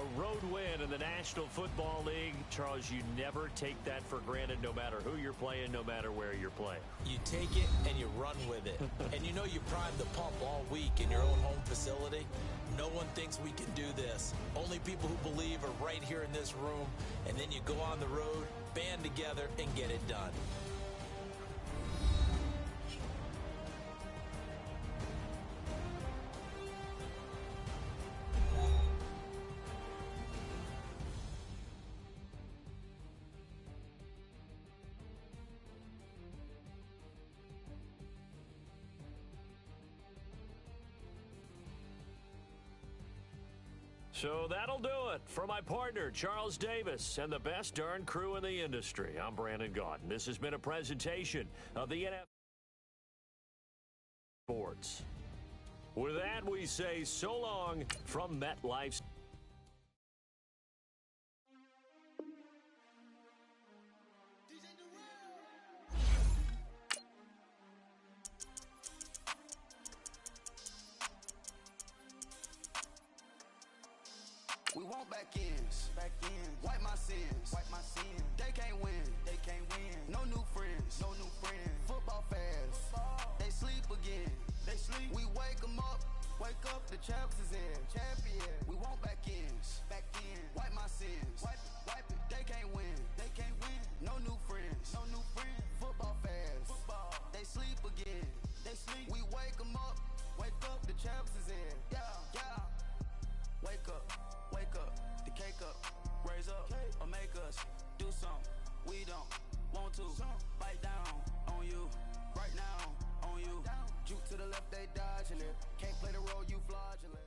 A road win in the National Football League. Charles, you never take that for granted no matter who you're playing, no matter where you're playing. You take it and you run with it. And you know you primed the pump all week in your own home facility. No one thinks we can do this. Only people who believe are right here in this room. And then you go on the road, band together, and get it done. So that'll do it for my partner, Charles Davis, and the best darn crew in the industry. I'm Brandon Gaudin. This has been a presentation of the NFL Sports. With that, we say so long from MetLife. We want back ends. Wipe my sins. They can't win. No new friends. Football fast. They sleep again. We wake them up. The champs is in. We want back ends. Wipe my sins. Wipe it. They can't win. No new friends. Football fast. They sleep again. We wake them up. The champs is in. Yeah. Wake up, the cake up, raise up, or make us do something we don't want to. Bite down on you, right now on you. Juke to the left, they dodging it. Can't play the role, you fraudulent.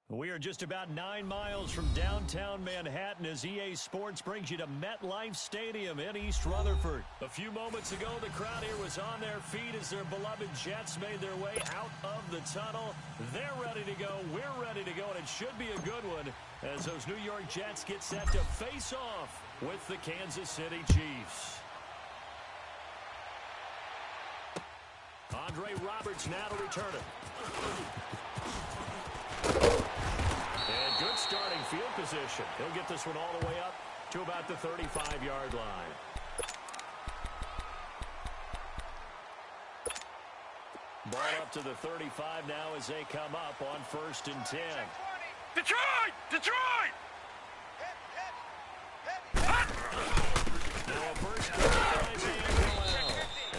We are just about 9 miles from downtown Manhattan as EA Sports brings you to MetLife Stadium in East Rutherford. A few moments ago, the crowd here was on their feet as their beloved Jets made their way out of the tunnel. They're ready to go. We're ready to go, and it should be a good one as those New York Jets get set to face off with the Kansas City Chiefs. Andre Roberts now to return it. And good starting field position. He'll get this one all the way up to about the 35-yard line. Ball up to the 35 now as they come up on 1st and 10. Detroit! Now a first down by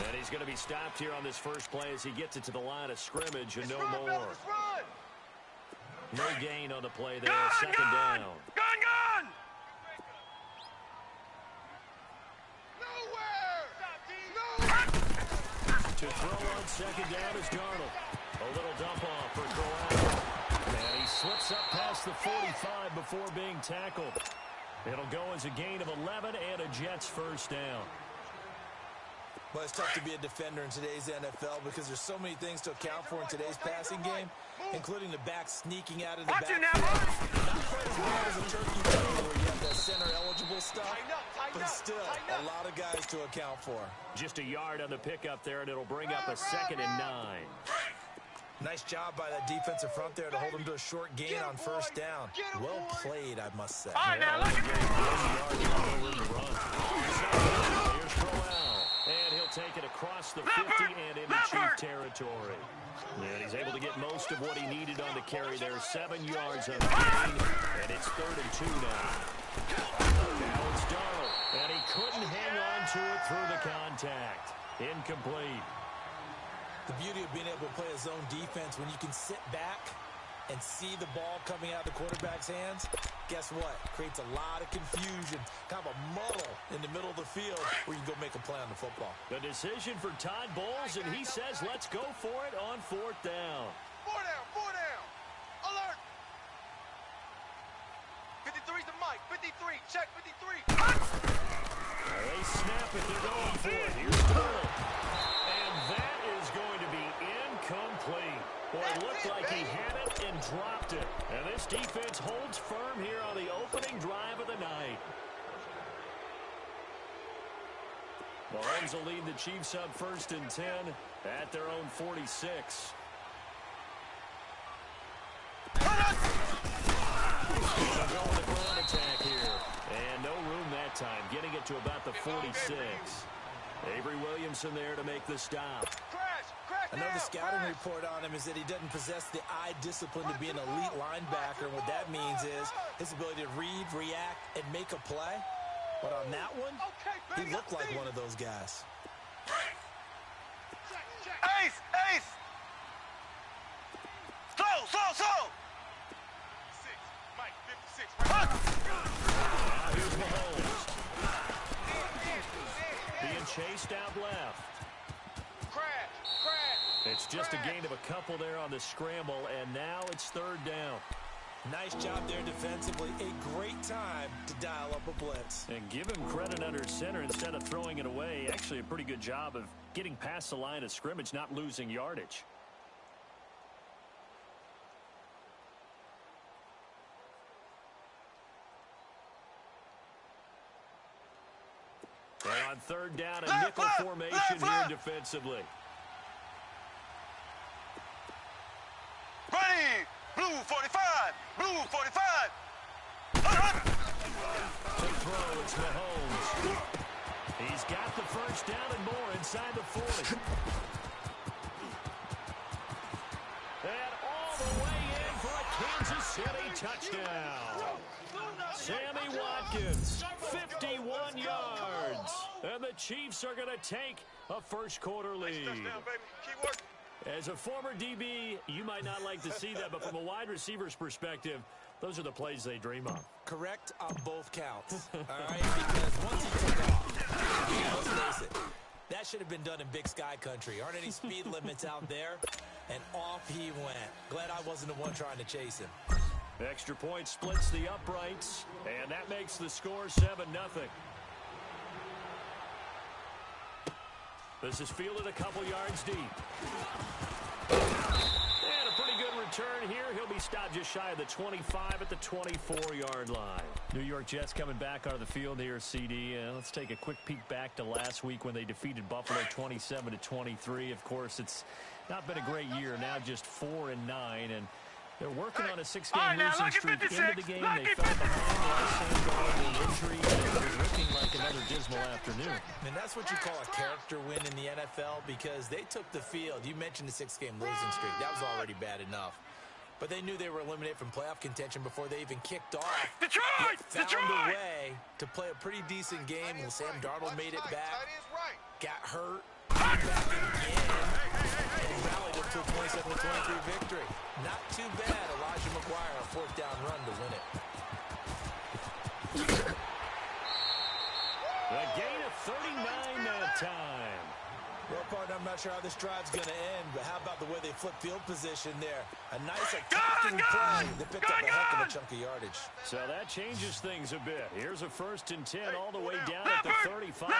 and he's going to be stopped here on this first play as he gets it to the line of scrimmage and no more. No gain on the play there. Second down. Gun! To throw on second down is Darnold. A little dump off for Corral. And he slips up past the 45 before being tackled. It'll go as a gain of 11 and a Jets first down. Well, it's tough to be a defender in today's NFL because there's so many things to account for in today's passing game, including the back sneaking out of the backfield. Not quite as bad as a turkey play where you have that center-eligible stuff, but still a lot of guys to account for. Just a yard on the pickup there, and it'll bring up a 2nd and 9. Nice job by that defensive front there to hold him to a short gain on first down. Well played, I must say. All right, now look at me. Here's Corral. And he'll take it across the 50 and into Chief territory. And he's able to get most of what he needed on the carry there. 7 yards on the gain, and it's 3rd and 2 now. Now it's Darnold, and he couldn't hang on to it through the contact. Incomplete. The beauty of being able to play a zone defense when you can sit back and see the ball coming out of the quarterback's hands, guess what? Creates a lot of confusion, kind of a muddle in the middle of the field where you can go make a play on the football. The decision for Todd Bowles, and he says let's go for it on 4th down. 4 down. Alert. 53's the mic. 53. Check 53. They snap it. They're going for it. Here's Darnold. And that is going to be incomplete. Boy, it looked like he had it and dropped it. And this defense holds firm here on the opening drive of the night. Mahomes will lead the Chiefs up 1st and 10 at their own 46. They'll go with a ground attack here. And no room that time, getting it to about the 46. Avery Williamson there to make the stop. I know the scouting report on him is that he doesn't possess the eye discipline to be an elite linebacker. And what that means is his ability to read, react, and make a play. But on that one, he looked like one of those guys. Ace! Ace! Slow! 56, Mike, 56. Now here's Mahomes. Being chased out left. Crash! It's just a gain of a couple there on the scramble, and now it's third down. Nice job there defensively. A great time to dial up a blitz. And give him credit under center instead of throwing it away. Actually a pretty good job of getting past the line of scrimmage, not losing yardage. And on third down, a nickel formation here defensively. Ready! Blue 45! Blue 45! To throw, it's Mahomes. He's got the first down and more inside the 40. And all the way in for a Kansas City touchdown. Sammy Watkins, 51 yards. And the Chiefs are going to take a first quarter lead. Touchdown, baby. Keep working. As a former DB, you might not like to see that, but from a wide receiver's perspective, those are the plays they dream of. Correct on both counts. All right, because once he took off, let's face it, that should have been done in Big Sky country. Aren't any speed limits out there? And off he went. Glad I wasn't the one trying to chase him. Extra point splits the uprights, and that makes the score 7-0. This is fielded a couple yards deep. And a pretty good return here. He'll be stopped just shy of the 25 at the 24-yard line. New York Jets coming back onto the field here, CD. Let's take a quick peek back to last week when they defeated Buffalo 27-23. Of course, it's not been a great year. Now just 4-9, and they're working on a 6-game losing streak into the game. They fell behind last Sam Darnold injury, and it was looking like another dismal afternoon. And that's what you call a character win in the NFL, because they took the field. You mentioned the 6-game losing streak. That was already bad enough. But they knew they were eliminated from playoff contention before they even kicked off. Detroit! Found a way to play a pretty decent game. And Sam Darnold made it back. Got hurt. Came back again. And rallied up to a 27-23 victory. Not too bad. Elijah McGuire, a fourth down run to win it. A gain of 39 that time. Well, partner, I'm not sure how this drive's going to end, but how about the way they flip field position there? A nice attacking play. They picked up a heck of a chunk of yardage. So that changes things a bit. Here's a 1st and 10 all the way down at the 35.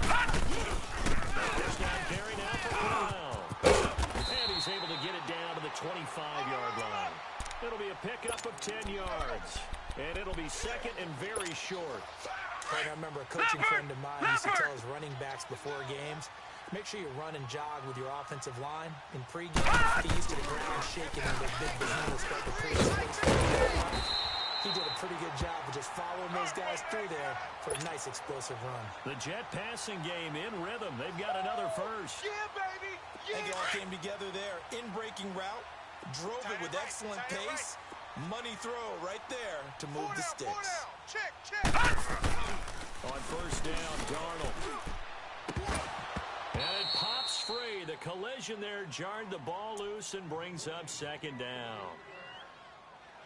First down carry now for Brown. And he's able to get it down to the 25-yard line. It'll be a pickup of 10 yards. And it'll be second and very short. I remember a coaching friend of mine used to tell his running backs before games, make sure you run and jog with your offensive line. In pregame, he used to the ground shaking and the big behemoths start to pull his face. He did a pretty good job of just following those guys through there for a nice explosive run. The Jet passing game in rhythm. They've got another first. Yeah, baby! I think it all came together there. In-breaking route, drove it with excellent pace. Money throw right there to move the sticks. Check. On first down, Darnold. And it pops free. The collision there jarred the ball loose and brings up second down.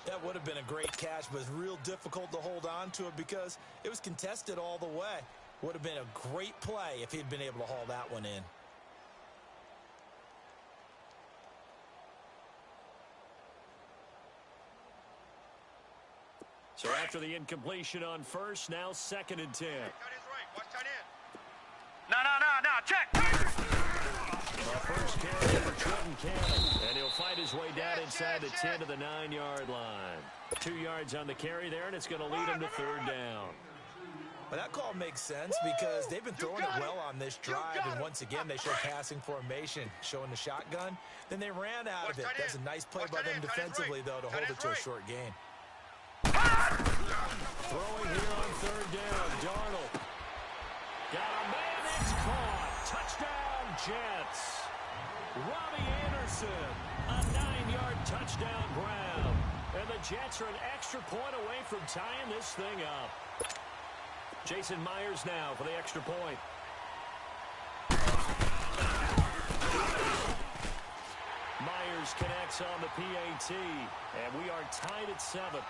That would have been a great catch, but it's real difficult to hold on to it because it was contested all the way. Would have been a great play if he'd been able to haul that one in. So after the incompletion on first, now 2nd and 10. Tight ends right. Watch tight end. No. Check. First carry for Trenton Cannon. And he'll find his way down inside the 10 to the 9-yard line. 2 yards on the carry there, and it's going to lead him to third down. Well, that call makes sense because they've been throwing it well on this drive, and once again they show passing formation, showing the shotgun. Then they ran out of it. That's a nice play by them defensively, though, to hold it to a short gain. Throwing here on third down. Darnold. Got a man. It's caught. Touchdown, Jets. Robbie Anderson. A 9-yard touchdown grab. And the Jets are an extra point away from tying this thing up. Jason Myers now for the extra point. Myers connects on the PAT, and we are tied at 7.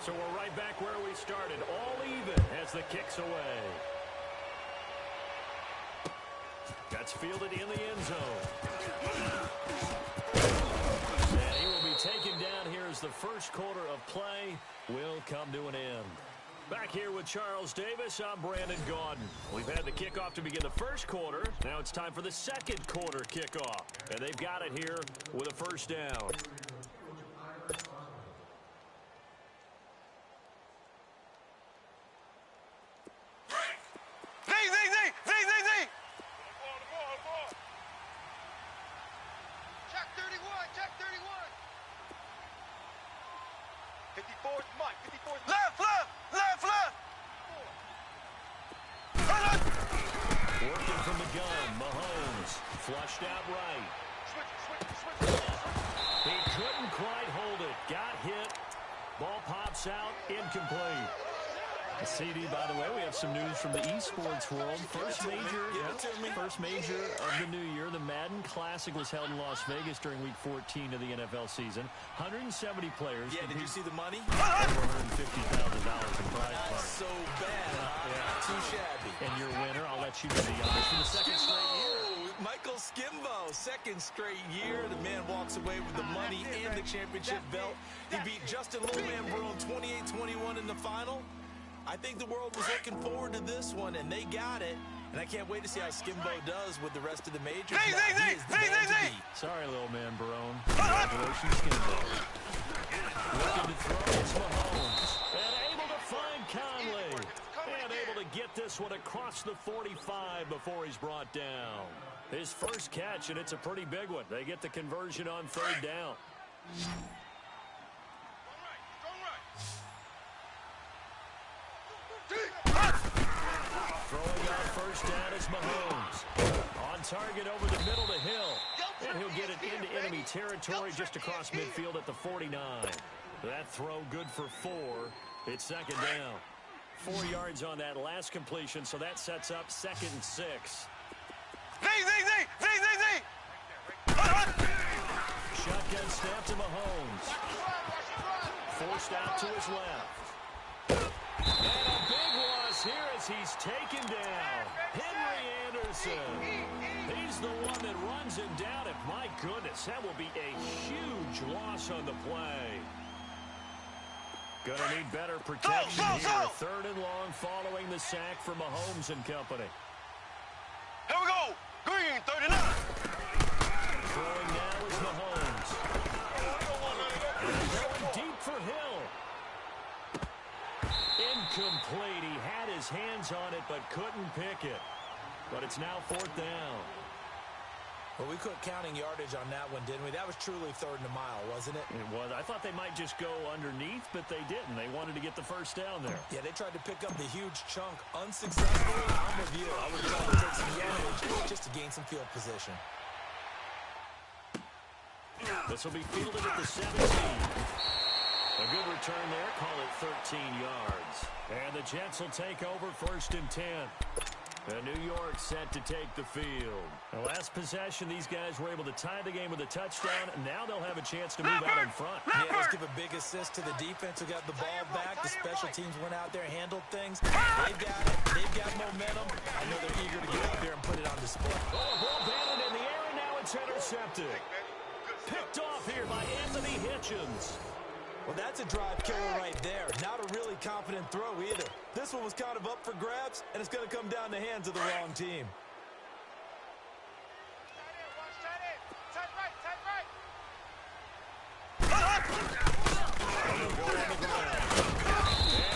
So we're right back where we started, all even as the kick's away. That's fielded in the end zone. And he will be taken down here as the first quarter of play will come to an end. Back here with Charles Davis, I'm Brandon Gaudin. We've had the kickoff to begin the first quarter. Now it's time for the second quarter kickoff. And they've got it here with a first down. Check 31, check 31. 54's Mike, 54's left, left, left, left. Working from the gun, Mahomes. Flushed out right. Switch. He couldn't quite hold it. Got hit. Ball pops out. Incomplete. A CD, by the way, we have some news from the esports world. First major of the new year. The Madden Classic was held in Las Vegas during Week 14 of the NFL season. 170 players. Yeah, did you see the money? Over $150,000 in prize money. So bad, not too shabby. And your winner, I'll let you be the honors for the second straight year. Michael Skimbo, second straight year. The man walks away with the money and the championship belt. He beat Justin Little Man Brown 28-21 in the final. I think the world was looking forward to this one, and they got it. And I can't wait to see how Skimbo does with the rest of the majors. He is the man to beat. Sorry, little man, Barone. Congratulations, Skimbo. Looking to throw, it's Mahomes. And able to find Conley. And able to get this one across the 45 before he's brought down. His first catch, and it's a pretty big one. They get the conversion on third down. Throwing out first down is Mahomes. On target over the middle to Hill. And he'll get it into enemy territory just across midfield at the 49. That throw good for 4. It's second down. 4 yards on that last completion, so that sets up 2nd and 6. Shotgun snap to Mahomes. Forced out to his left. And a big loss here as he's taken down. Henry Anderson. He's the one that runs him down. And my goodness, that will be a huge loss on the play. Gonna need better protection here. Third and long following the sack for Mahomes and company. Here we go. Green, 39. Throwing now is Mahomes. And going deep for Hill. Incomplete. He had his hands on it but couldn't pick it. But it's now 4th down. Well, we quit counting yardage on that one, didn't we? That was truly 3rd and a mile, wasn't it? It was. I thought they might just go underneath, but they didn't. They wanted to get the first down there. Yeah, they tried to pick up the huge chunk unsuccessfully. I'm with you. I would try to take some yardage just to gain some field position. This will be fielded at the 17. A good return there. Call it 13 yards. And the Jets will take over 1st and 10. New York set to take the field. The last possession, these guys were able to tie the game with a touchdown, and now they'll have a chance to move out in front. Yeah, let's give a big assist to the defense who got the ball back. The special teams went out there, handled things. They've got it. They've got momentum. I know they're eager to get out there and put it on display. Oh, ball batted in the air, and now it's intercepted. Picked off here by Anthony Hitchens. Well, that's a drive killer right there. Not a really confident throw either. This one was kind of up for grabs, and it's going to come down the hands of the wrong team. And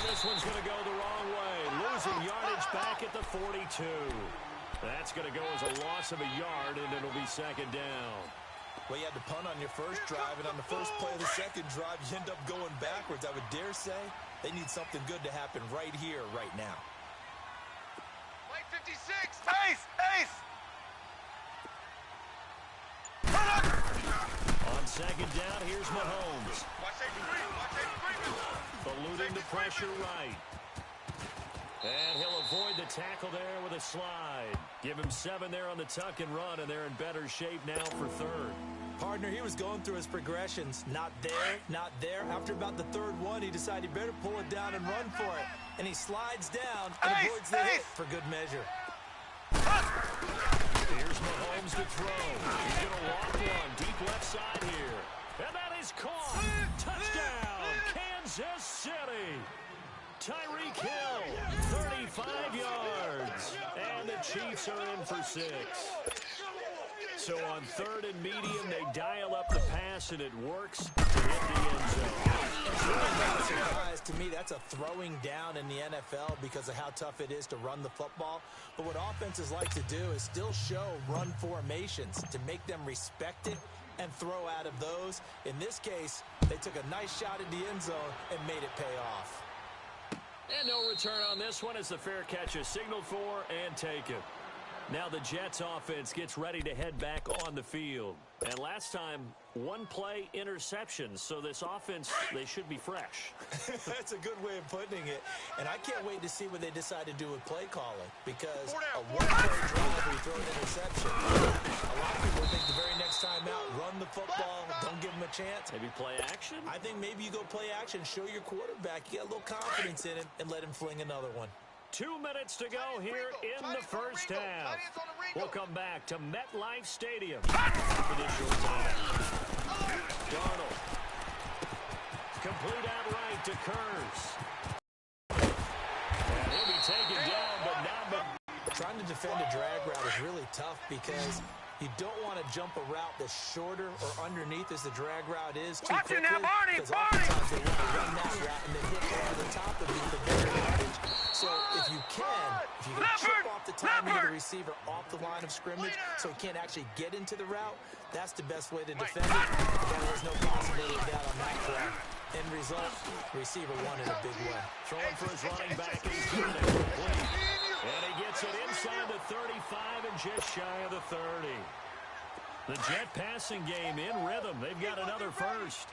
this one's going to go the wrong way. Losing yardage back at the 42. That's going to go as a loss of a yard, and it'll be second down. Well, you had to punt on your first drive, and on the first play of the second drive, you end up going backwards. I would dare say they need something good to happen right here, right now. Play 56. Ace! Ace! On second down, here's Mahomes. Watch that screen. Watch that screen. Eluding the pressure right. And he'll avoid the tackle there with a slide. Give him 7 there on the tuck and run, and they're in better shape now for third. Partner, he was going through his progressions. Not there, not there. After about the third one, he decided he better pull it down and run for it. And he slides down and avoids the hit for good measure. Here's Mahomes to throw. He's going to walk one deep left side here. And that is caught. Touchdown, Kansas City. Tyreek Hill, 35 yards. And the Chiefs are in for 6. So on third and medium, they dial up the pass, and it works to hit the end zone. It's really not a surprise to me. That's a throwing down in the NFL because of how tough it is to run the football. But what offenses like to do is still show run formations to make them respect it and throw out of those. In this case, they took a nice shot at the end zone and made it pay off. And no return on this one as the fair catch is signaled for and taken. Now the Jets offense gets ready to head back on the field. And last time, 1 play interception. So this offense, they should be fresh. That's a good way of putting it. And I can't wait to see what they decide to do with play calling. Because a 1-play drive where you throw an interception. A lot of people think the very next time out, run the football, don't give them a chance. Maybe play action? I think maybe you go play action, show your quarterback, you get a little confidence in him, and let him fling another one. 2 minutes to go here in the first half. We'll come back to MetLife Stadium for this short time. Darnold. Complete out right to Kurz. And he'll be taken down, but not. Trying to defend a drag route is really tough because you don't want to jump a route that's shorter or underneath as the drag route is too quickly. Because oftentimes they want to run that route and then hit over the top of you for better yardage. So if you can chip off the timing of the receiver off the line of scrimmage so he can't actually get into the route, that's the best way to defend it. Again, there's no possibility of that on that route. End result, receiver won in a big way. Throwing for his running back, and he's got it complete. And he gets it inside the 35 and just shy of the 30. The Jet passing game in rhythm. They've got another first.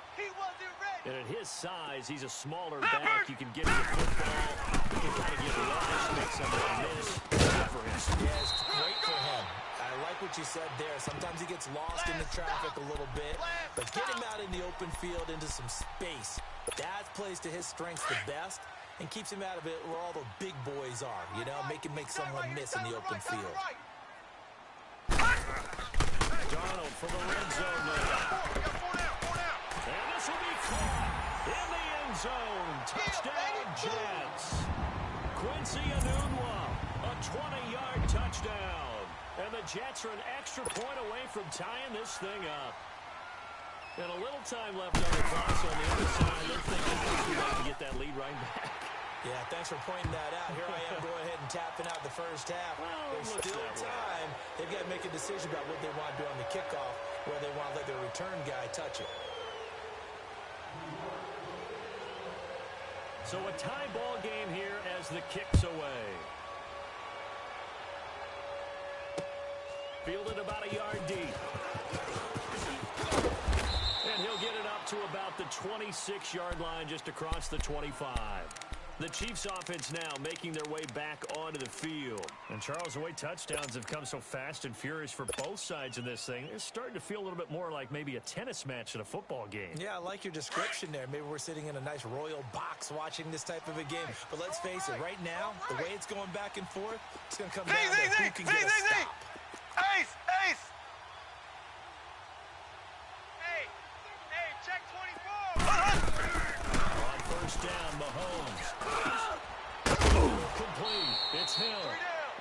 And at his size, he's a smaller back. You can get him the football. You can kind of get rush, make someone miss. Good for him. Yeah, it's great for him. I like what you said there. Sometimes he gets lost in the traffic a little bit. But get him out in the open field into some space. That plays to his strengths the best and keeps him out of it where all the big boys are, you know, make someone miss in the open field. Darnold for the red zone now. And this will be caught in the end zone. Touchdown, Jets. Quincy Enunwa, a 20-yard touchdown. And the Jets are an extra point away from tying this thing up. And a little time left on the clock on the other side. They're thinking they're about to get that lead right back. Yeah, thanks for pointing that out. Here I am going ahead and tapping out the first half. Well, there's still time. They've got to make a decision about what they want to do on the kickoff, where they want to let their return guy touch it. So a tie ball game here as the kick's away. Fielded about a yard deep. And he'll get it up to about the 26-yard line just across the 25. The Chiefs offense now making their way back onto the field. And Charles, the way touchdowns have come so fast and furious for both sides in this thing, it's starting to feel a little bit more like maybe a tennis match at a football game. Yeah, I like your description there. Maybe we're sitting in a nice royal box watching this type of a game. But let's face it, right now, the way it's going back and forth, it's going to come down to who can get a stop. Ace! Ace! Hey, check 24! On first down, Mahomes. Complete. It's Hill.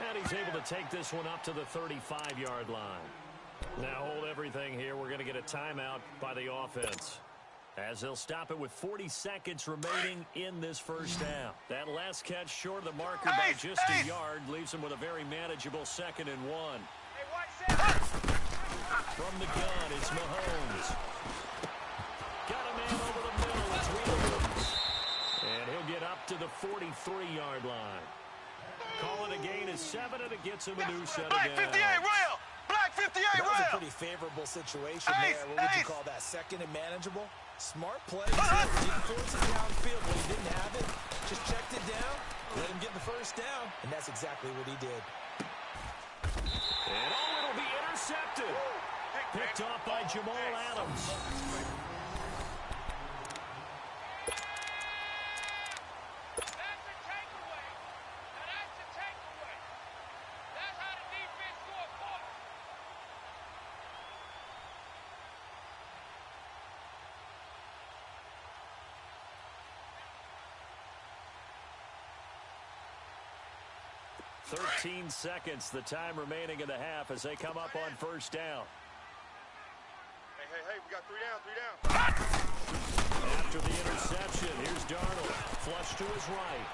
And he's able to take this one up to the 35-yard line. Now hold everything here. We're going to get a timeout by the offense. as they'll stop it with 40 seconds remaining in this first half. That last catch short of the marker by just a yard leaves them with a very manageable 2nd and 1. From the gun, it's Mahomes. Got a man over the middle. It's Williams. And he'll get up to the 43-yard line. Call it a gain of 7, and it gets him a new set of downs. Black 58 rail! Black 58 rail! That was a pretty favorable situation there. What would you call that? 2nd and manageable? Smart play. Didn't force it downfield when he didn't have it. Just checked it down, let him get the first down, and that's exactly what he did. And it'll be intercepted. Picked off by Jamal Adams. That's a takeaway. Now that's a takeaway. That's how the defense scored points. "13 seconds, the time remaining in the half as they come up on first down. Hey, we got 3 down, 3 down. After the interception, here's Darnold. Flush to his right.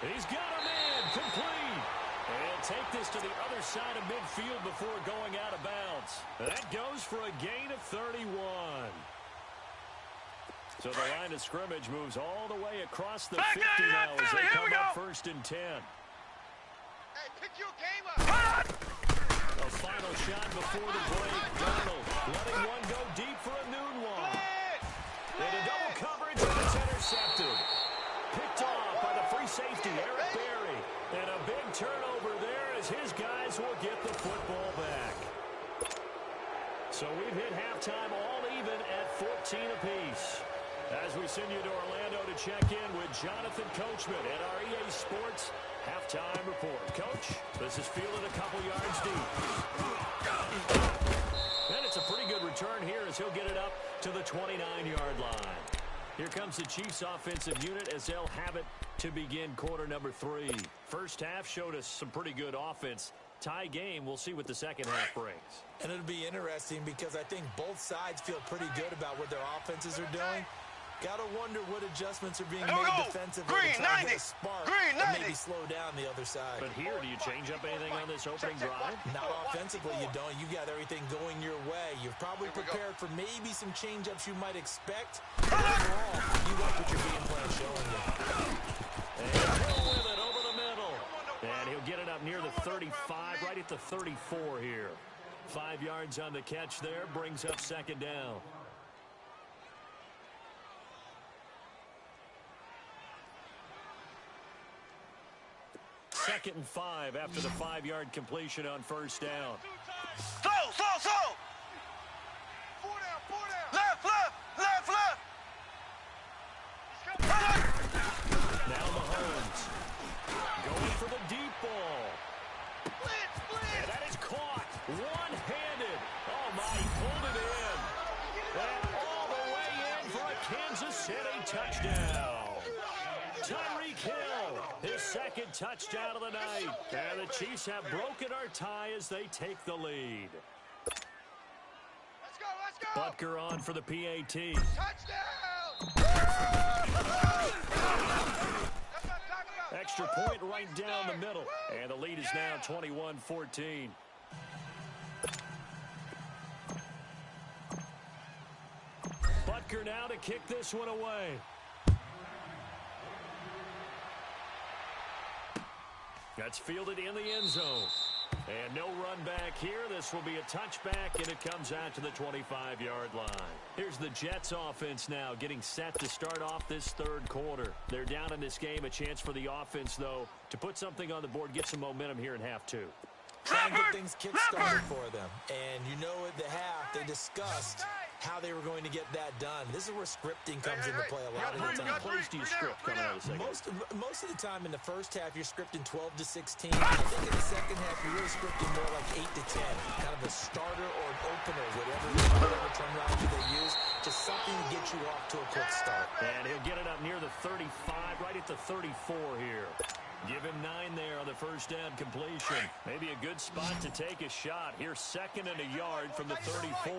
He's got a man, complete. And he'll take this to the other side of midfield before going out of bounds. That goes for a gain of 31. So the line of scrimmage moves all the way across the 50 now as they come up 1st and 10. Hey, pick your game up. A final shot before the break. Darnold letting one go deep for a noon one. And a double coverage, and it's intercepted. Picked off by the free safety, Eric Berry. And a big turnover there as his guys will get the football back. So we've hit halftime all even at 14 apiece. As we send you to Orlando to check in with Jonathan Coachman at our EA Sports Halftime Report. Coach, this is fielded a couple yards deep. And it's a pretty good return here as he'll get it up to the 29-yard line. Here comes the Chiefs offensive unit as they'll have it to begin quarter number 3. First half showed us some pretty good offense. Tie game, we'll see what the second half brings. And it'll be interesting because I think both sides feel pretty good about what their offenses are doing. Gotta wonder what adjustments are being made defensively to try to get a spark and maybe slow down the other side. But here, do you change up anything on this opening drive? Not offensively, you don't. You got everything going your way. You're probably prepared for maybe some change-ups you might expect. But overall, you like what your game plan is showing you. And he'll with it over the middle. And he'll get it up near the 35, right at the 34 here. 5 yards on the catch there, brings up 2nd down. Second and 5 after the 5-yard completion on first down. Slow. 4 down. Left. Now Mahomes going for the deep ball. Blitz. And that is caught one-handed. Oh, my, he pulled it in. And all the way in for a Kansas City touchdown. Tyreek Hill, his 2nd touchdown of the night. And the Chiefs have broken our tie as they take the lead. Let's go. Butker on for the PAT. Touchdown. Extra point right down the middle. And the lead is now 21-14. Butker now to kick this one away. That's fielded in the end zone. And no run back here. This will be a touchback, and it comes out to the 25-yard line. Here's the Jets offense now getting set to start off this 3rd quarter. They're down in this game. A chance for the offense, though, to put something on the board, get some momentum here in half 2. Trying to get things kick-started for them. And you know at the half, they discussed how they were going to get that done. This is where scripting comes into play a lot of the time. Plays do you script coming out of the second? Most of the time in the first half, you're scripting 12 to 16. I think in the second half, you're really scripting more like 8 to 10. Kind of a starter or an opener, whatever terminology they use. Just something to get you off to a quick start. And he'll get it up near the 35, right at the 34 here. Give him 9 there on the first down completion. Maybe a good spot to take a shot. Here's 2nd and a yard from the 34.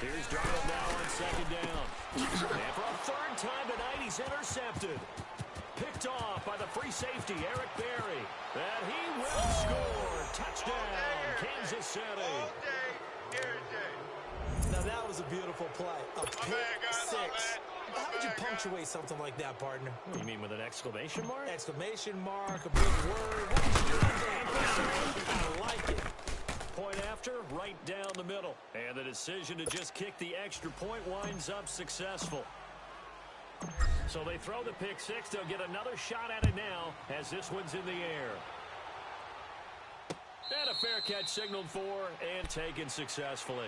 Here's Darnold now on second down. And for a third time tonight, he's intercepted. Picked off by the free safety, Eric Berry. And he will score. Touchdown, Kansas City. All day, every day. Now that was a beautiful play. A pick six. How would you punctuate something like that, partner? What do you mean, with an exclamation mark? Exclamation mark, a big word. What did you do? I like it. Point after, right down the middle. And the decision to just kick the extra point winds up successful. So they throw the pick six. They'll get another shot at it now as this one's in the air. And a fair catch signaled for and taken successfully.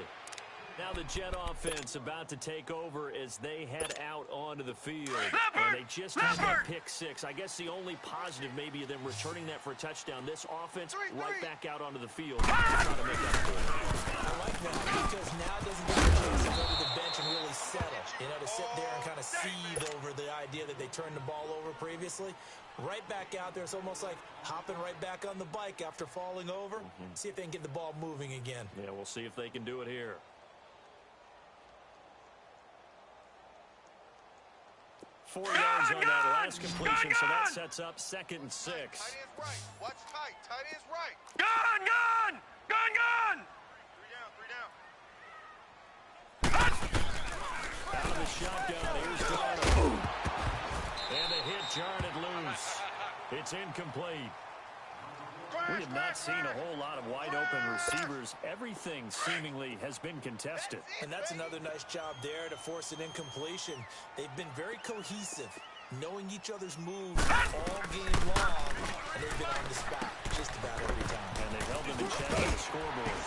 Now the Jet offense about to take over as they head out onto the field. And they just had that pick six. I guess the only positive maybe of them returning that for a touchdown. This offense right back out onto the field to try to make that point. I like that because now it doesn't get a chance to go to the bench and really settle. You know, to sit there and kind of seethe over the idea that they turned the ball over previously. Right back out there. It's almost like hopping right back on the bike after falling over. See if they can get the ball moving again. Yeah, we'll see if they can do it here. 4 yards on that last completion, so that sets up 2nd and 6. Tight end's right. Watch tight. Tight end's right. Gun! 3 down. Out of the shotgun, here's Darnold. And the hit jarred it loose. It's incomplete. We have not seen a whole lot of wide-open receivers. Everything seemingly has been contested. And that's another nice job there to force an incompletion. They've been very cohesive, knowing each other's moves all game long, and they've been on the spot just about every time. And they've held him in check on the scoreboard.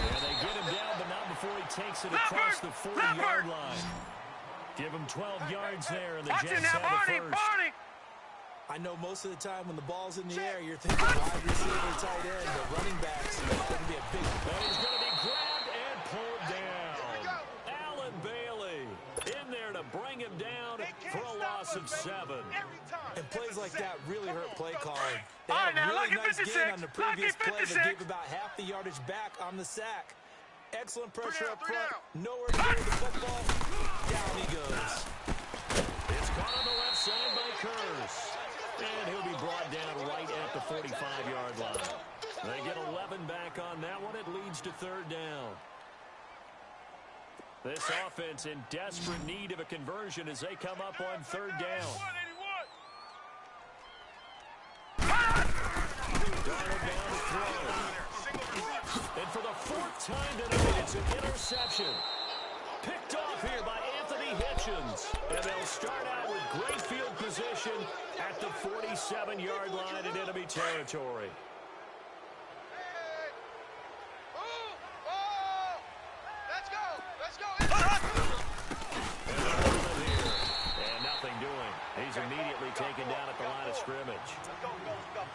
And they get him down, but not before he takes it across the 40-yard line. Give him 12 yards there, and the Jets have it first. I know most of the time when the ball's in the air, you're thinking wide receiver, tight end, but running backs, it's going to be a big play. He's going to be grabbed and pulled down. Allen Bailey in there to bring him down for a loss of 7. And plays like that really hurt play calling. They had a really nice gain on the previous play that gave about half the yardage back on the sack. Excellent pressure up front. Nowhere to go with the football. Down he goes. It's caught on the left side by Kurz. And he'll be brought down right at the 45-yard line. They get 11 back on that one. It leads to 3rd down. This offense in desperate need of a conversion as they come up on 3rd down. Darnold down to throw. And for the 4th time tonight, it's an interception. Picked off here by Anthony Hitchens. And they'll start out with great field position at the 47-yard line in enemy territory. Let's go. And nothing doing. He's immediately taken down at the line of scrimmage.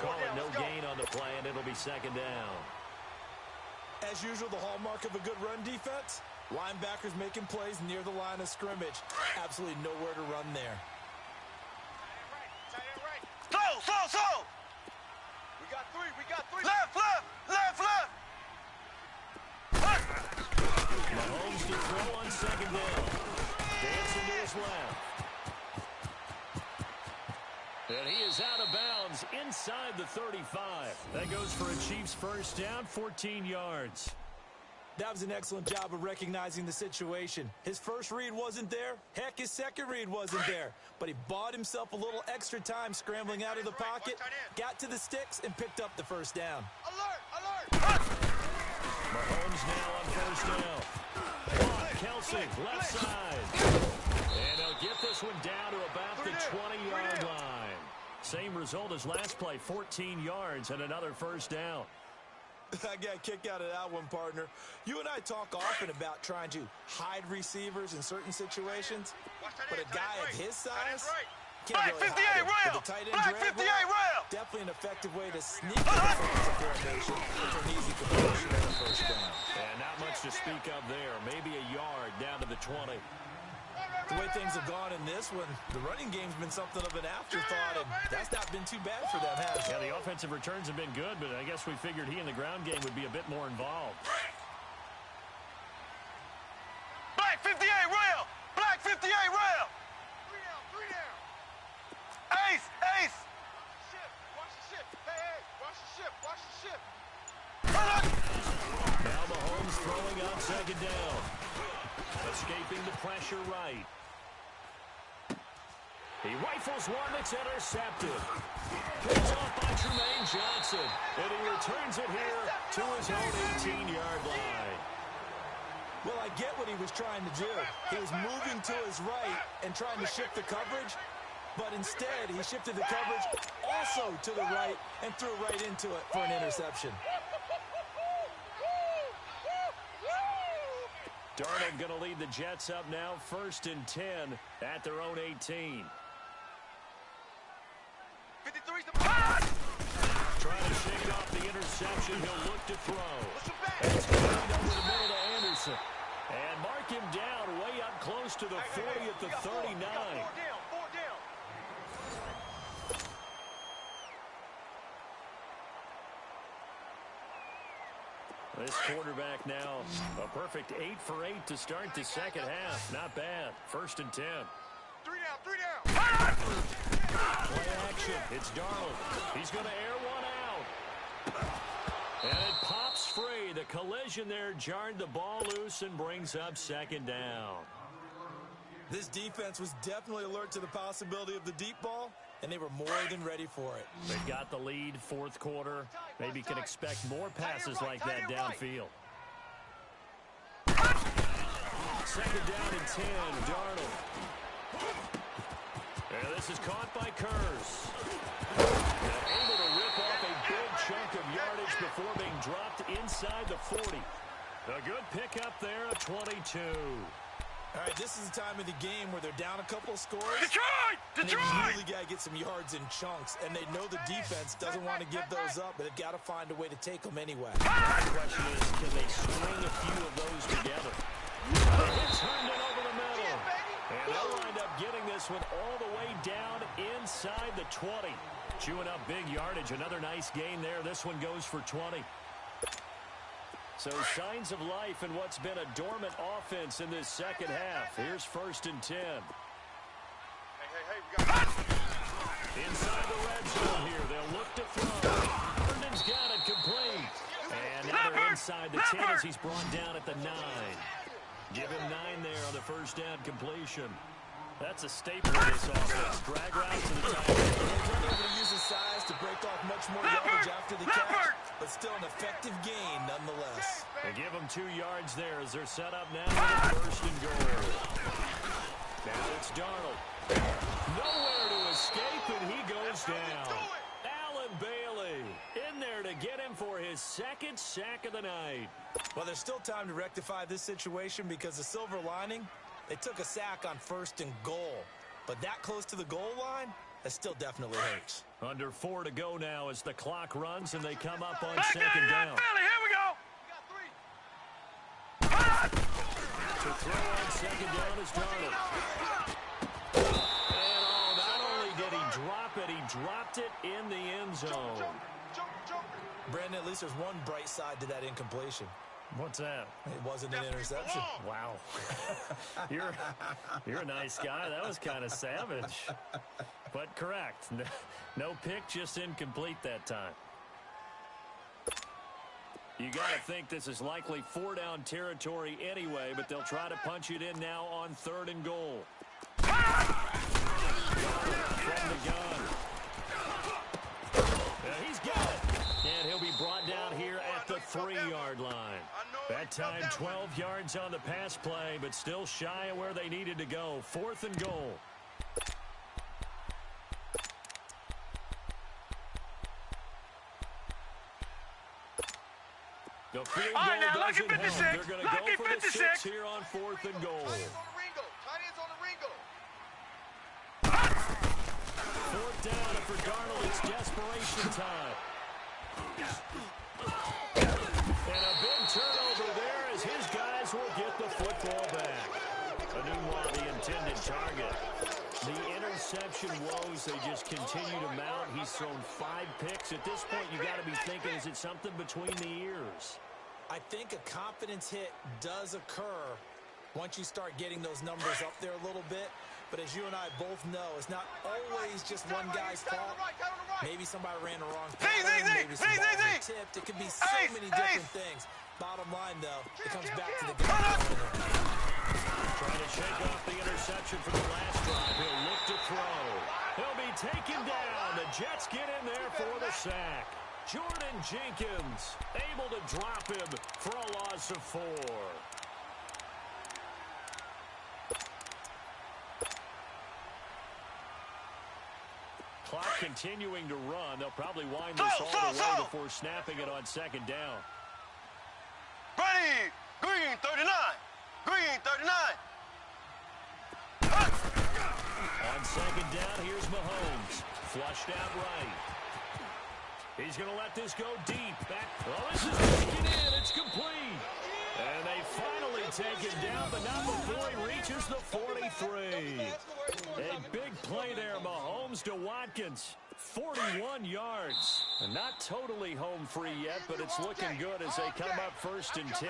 Call it no gain on the play, and it'll be 2nd down. As usual, the hallmark of a good run defense, linebackers making plays near the line of scrimmage. Absolutely nowhere to run there. Tight end right. Slow! We got three. Left! Mahomes to throw on 2nd down. Dancing to his left. And he is out of bounds inside the 35. That goes for a Chiefs 1st down, 14 yards. That was an excellent job of recognizing the situation. His first read wasn't there. Heck, his second read wasn't there. But he bought himself a little extra time scrambling out of the pocket, got to the sticks, and picked up the 1st down. Alert! Mahomes now on 1st down. Kelsey, left side. And he'll get this one down to about the 20-yard line. Same result as last play, 14 yards and another 1st down. I got a kick out of that one, partner. You and I talk often about trying to hide receivers in certain situations, but a guy of his size can't really hide him. With the tight end drag route, definitely an effective way to sneak in the defensive formation for an easy completion on the 1st down. And not much to speak of there. Maybe a yard down to the 20. The way things have gone in this one, the running game's been something of an afterthought, and that's not been too bad for them, has it? Yeah, the offensive returns have been good, but I guess we figured he in the ground game would be a bit more involved. escaping the pressure right. He rifles one that's intercepted. Picked off by Tremaine Johnson. And he returns it here to his own 18-yard line. Well, I get what he was trying to do. He was moving to his right and trying to shift the coverage, but instead he shifted the coverage also to the right and threw right into it for an interception. Darnold going to lead the Jets up now, 1st and 10 at their own 18. 53's the pass! Trying to shake off the interception. He'll look to throw. It's going over the middle to Anderson. And mark him down way up close to the 40 at the 39. Four down. This quarterback now a perfect 8 for 8 to start the second half. Not bad. 1st and 10. Three down. Play action. It's Darnold. He's going to air one out. And it pops free. The collision there jarred the ball loose and brings up 2nd down. This defense was definitely alert to the possibility of the deep ball, and they were more than ready for it. They've got the lead, 4th quarter. Maybe can expect more passes like that downfield. 2nd down and 10, Darnold. And this is caught by Kurz. Able to rip off a big chunk of yardage before being dropped inside the 40. A good pickup there, a 22. All right, this is the time of the game where they're down a couple of scores. Detroit! They really got to get some yards in chunks, and they know the defense doesn't want to give those up, but they've got to find a way to take them anyway. The question is, can they string a few of those together? It's turned it over the middle. And they'll wind up getting this one all the way down inside the 20. Chewing up big yardage. Another nice gain there. This one goes for 20. So signs of life in what's been a dormant offense in this second half. Here's 1st and 10. Hey, we got Inside the red zone here. They'll look to throw. Herndon's got it complete. And now they're inside the 10 as he's brought down at the 9. Give him 9 there on the 1st down completion. That's a staple of this offense. Drag route to the tight end. They're not able to use his size to break off much more yardage after the catch, but still an effective gain nonetheless. They give him 2 yards there as they're set up now for the 1st and goal. Now it's Darnold. Nowhere to escape, and he goes down. Allen Bailey in there to get him for his 2nd sack of the night. Well, there's still time to rectify this situation because the silver lining, they took a sack on 1st and goal. But that close to the goal line, that still definitely hurts. Under 4 to go now as the clock runs and they come up on 2nd down. Here we go. To throw on 2nd down is Darnold. And not only did he drop it, he dropped it in the end zone. Brandon, at least there's one bright side to that incompletion. What's that? It wasn't an interception. Wow. You're a nice guy. That was kind of savage. But correct. No pick, just incomplete that time. You got to think this is likely 4-down territory anyway, but they'll try to punch it in now on 3rd and goal. From the gun. He's got it. And he'll be brought down here at the 3-yard line. That time 12 yards on the pass play, but still shy of where they needed to go. 4th and goal. The field goal doesn't help. They're going to go for the 6 here on 4th and goal. 4th down, and for Darnold, it's desperation time. And a big turnover there as his guys will get the football back. Anunwa, the intended target. The interception woes, they just continue to mount. He's thrown 5 picks. At this point, you got to be thinking, is it something between the ears? I think a confidence hit does occur once you start getting those numbers up there a little bit. But as you and I both know, it's not always just one guy's fault. Maybe somebody ran the wrong pattern, maybe some balls were tipped. It could be so many different things. Bottom line, though, it comes back to the guy. Trying motion for the last drive. He'll look to throw. He'll be taken down. The Jets get in there for the sack. Jordan Jenkins able to drop him for a loss of 4. Clock continuing to run. They'll probably wind this all the way before snapping it on second down. Ready. Green 39. Green 39. On second down, here's Mahomes. Flushed out right. He's going to let this go deep. Back. Oh, this is taken in. It's complete. And they finally take it down, but not before he reaches the 43. A big play there, Mahomes to Watkins. 41 yards. And not totally home free yet, but it's looking good as they come up 1st and 10.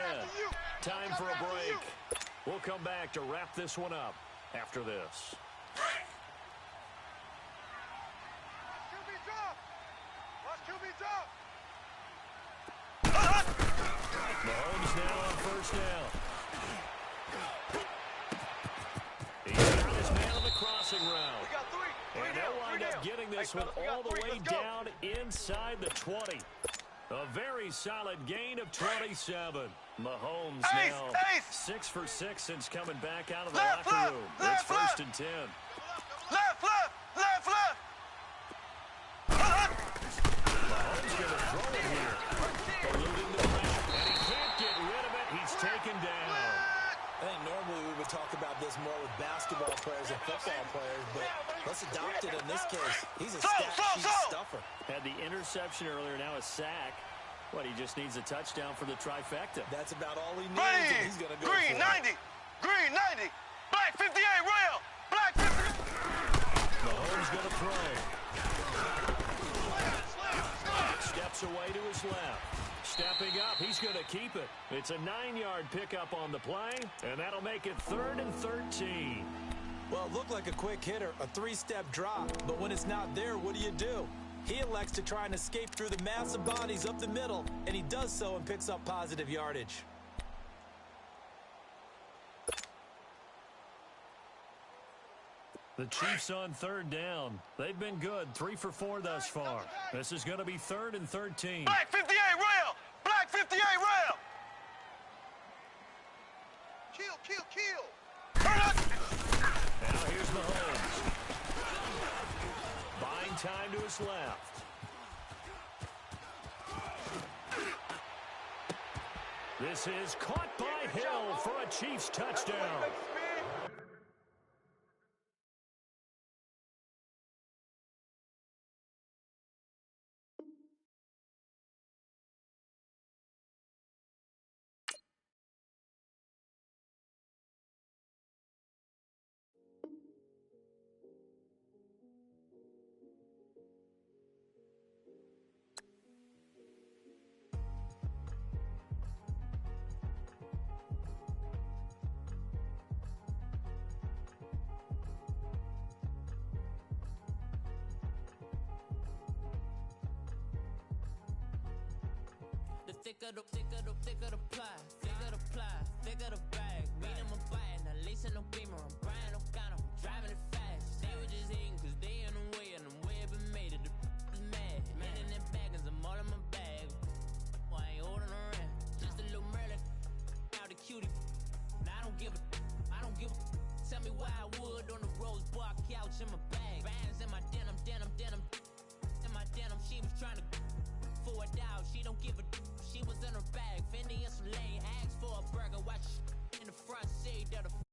Time for a break. We'll come back to wrap this one up after this. Mahomes now on 1st down. He's got his man on the crossing route. And they'll wind up getting this one all the way down inside the 20. A very solid gain of 27. Mahomes now 6 for 6 since coming back out of the locker room. It's 1st and 10. Left. Mahomes going to throw it here. Eluding the wrap, and he can't get rid of it. He's taken down. I think normally we would talk about this more with basketball players and football players, but let's adopt it in this case. He's a stat sheet stuffer. Had the interception earlier, now a sack. What, he just needs a touchdown for the trifecta. That's about all he needs, and he's going to go Green for 90. Green 90. Black 58 rail. Black 58. Mahomes going to throw. Steps away to his left. Stepping up, he's going to keep it. It's a 9-yard pickup on the play, and that'll make it 3rd and 13. Well, it looked like a quick hitter, a 3-step drop, but when it's not there, what do? He elects to try and escape through the massive bodies up the middle, and he does so and picks up positive yardage. The Chiefs on 3rd down. They've been good, 3 for 4 thus far. This is going to be 3rd and 13. Black 58 rail. Black 58 rail. Kill. Now here's Mahomes. Buying time to his left. This is caught by Hill for a Chiefs touchdown. Thicker the pie, thicker the bag. Meet him a bite, now lace in no beamer. I'm Brian O'Connor, I'm driving it fast. They were just hating cause they in the way, and the way I've been made it. The is mad. Man in them baggins, I'm all in my bag. I ain't holding around. Just a little Merlin, out the cutie. Now I don't give a. Tell me why I would on the rose bar couch in my bag. Bands in my denim. In my denim, she was trying to for it out. She don't give a. She was in her bag, Fendi and some lane. Asked for a burger, watch in the front seat of the